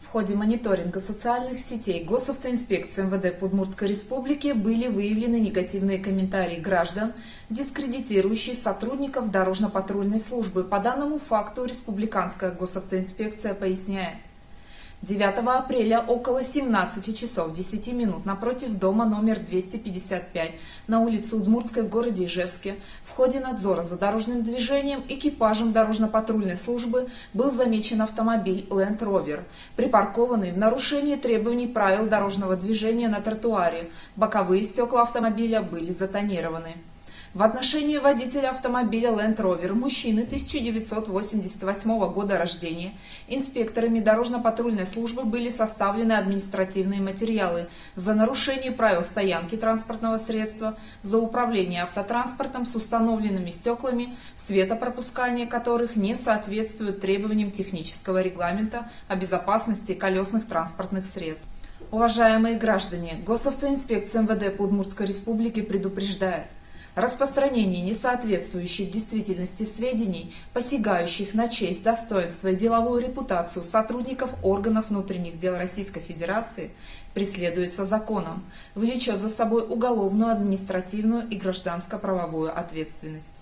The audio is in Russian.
В ходе мониторинга социальных сетей Госавтоинспекции МВД по Удмуртской Республике были выявлены негативные комментарии граждан, дискредитирующие сотрудников дорожно-патрульной службы. По данному факту Республиканская Госавтоинспекция поясняет. 9 апреля около 17 часов 10 минут напротив дома номер 255 на улице Удмуртской в городе Ижевске в ходе надзора за дорожным движением экипажем дорожно-патрульной службы был замечен автомобиль Land Rover, припаркованный в нарушении требований правил дорожного движения на тротуаре. Боковые стекла автомобиля были затонированы. В отношении водителя автомобиля Land Rover, мужчины 1988 года рождения, инспекторами дорожно-патрульной службы были составлены административные материалы за нарушение правил стоянки транспортного средства, за управление автотранспортом с установленными стеклами, светопропускание которых не соответствует требованиям технического регламента о безопасности колесных транспортных средств. Уважаемые граждане, Госавтоинспекция МВД по Удмуртской Республике предупреждает: распространение несоответствующих действительности сведений, посягающих на честь, достоинство и деловую репутацию сотрудников органов внутренних дел Российской Федерации, преследуется законом, влечет за собой уголовную, административную и гражданско-правовую ответственность.